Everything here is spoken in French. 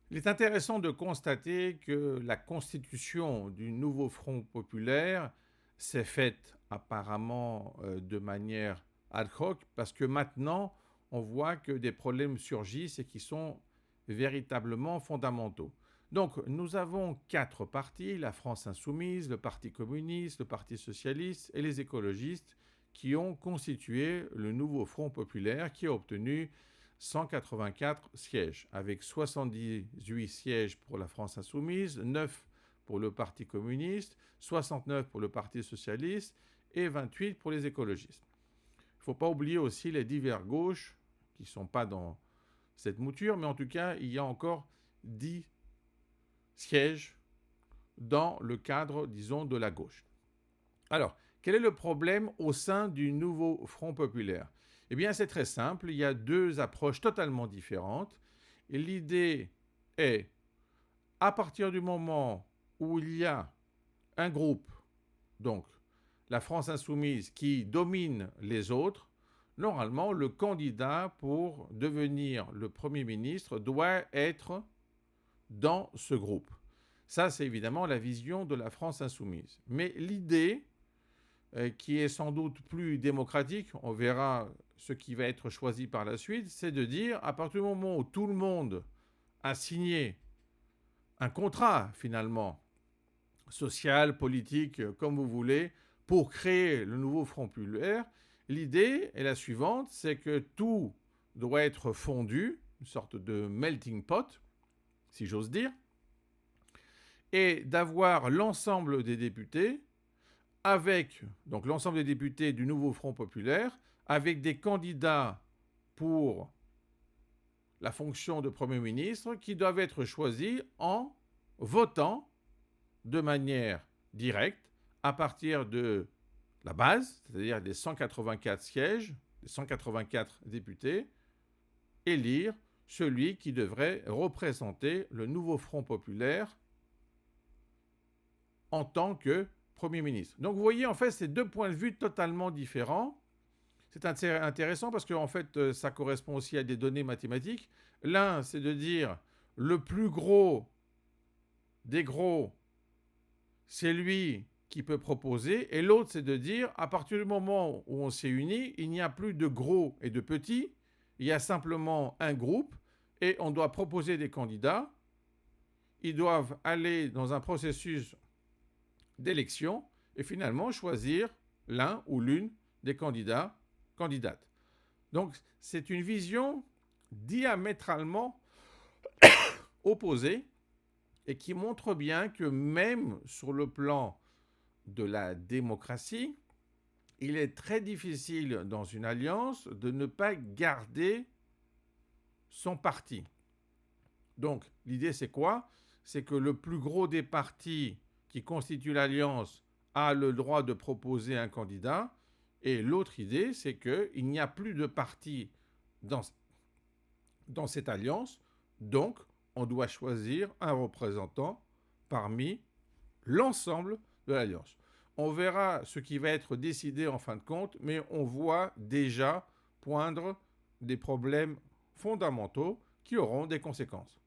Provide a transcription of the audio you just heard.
Il est intéressant de constater que la constitution du nouveau Front populaire s'est faite apparemment de manière ad hoc parce que maintenant on voit que des problèmes surgissent et qui sont véritablement fondamentaux. Donc nous avons quatre partis, la France insoumise, le Parti communiste, le Parti socialiste et les écologistes qui ont constitué le nouveau Front populaire qui a obtenu 184 sièges, avec 78 sièges pour la France insoumise, 9 pour le Parti communiste, 69 pour le Parti socialiste et 28 pour les écologistes. Il ne faut pas oublier aussi les divers gauches qui ne sont pas dans cette mouture, mais en tout cas, il y a encore 10 sièges dans le cadre, disons, de la gauche. Alors, quel est le problème au sein du nouveau Front populaire? Eh bien, c'est très simple, il y a deux approches totalement différentes. Et l'idée est, à partir du moment où il y a un groupe, donc la France insoumise, qui domine les autres, normalement, le candidat pour devenir le Premier ministre doit être dans ce groupe. Ça, c'est évidemment la vision de la France insoumise. Mais l'idée, qui est sans doute plus démocratique, on verra ce qui va être choisi par la suite, c'est de dire, à partir du moment où tout le monde a signé un contrat, finalement, social, politique, comme vous voulez, pour créer le nouveau Front populaire, l'idée est la suivante, c'est que tout doit être fondu, une sorte de melting pot, si j'ose dire, et d'avoir l'ensemble des députés avec donc l'ensemble des députés du nouveau Front populaire, avec des candidats pour la fonction de Premier ministre qui doivent être choisis en votant de manière directe à partir de la base, c'est-à-dire des 184 sièges, des 184 députés, élire celui qui devrait représenter le nouveau Front populaire en tant que Premier ministre. Donc vous voyez, en fait, c'est deux points de vue totalement différents. C'est intéressant parce que en fait, ça correspond aussi à des données mathématiques. L'un, c'est de dire le plus gros des gros, c'est lui qui peut proposer, et l'autre, c'est de dire à partir du moment où on s'est unis, il n'y a plus de gros et de petits, il y a simplement un groupe, et on doit proposer des candidats. Ils doivent aller dans un processus d'élection et finalement choisir l'un ou l'une des candidates. Donc c'est une vision diamétralement opposée et qui montre bien que même sur le plan de la démocratie, il est très difficile dans une alliance de ne pas garder son parti. Donc l'idée c'est quoi? C'est que le plus gros des partis qui constituent l'alliance a le droit de proposer un candidat. Et l'autre idée, c'est qu'il n'y a plus de parti dans cette alliance. Donc, on doit choisir un représentant parmi l'ensemble de l'alliance. On verra ce qui va être décidé en fin de compte, mais on voit déjà poindre des problèmes fondamentaux qui auront des conséquences.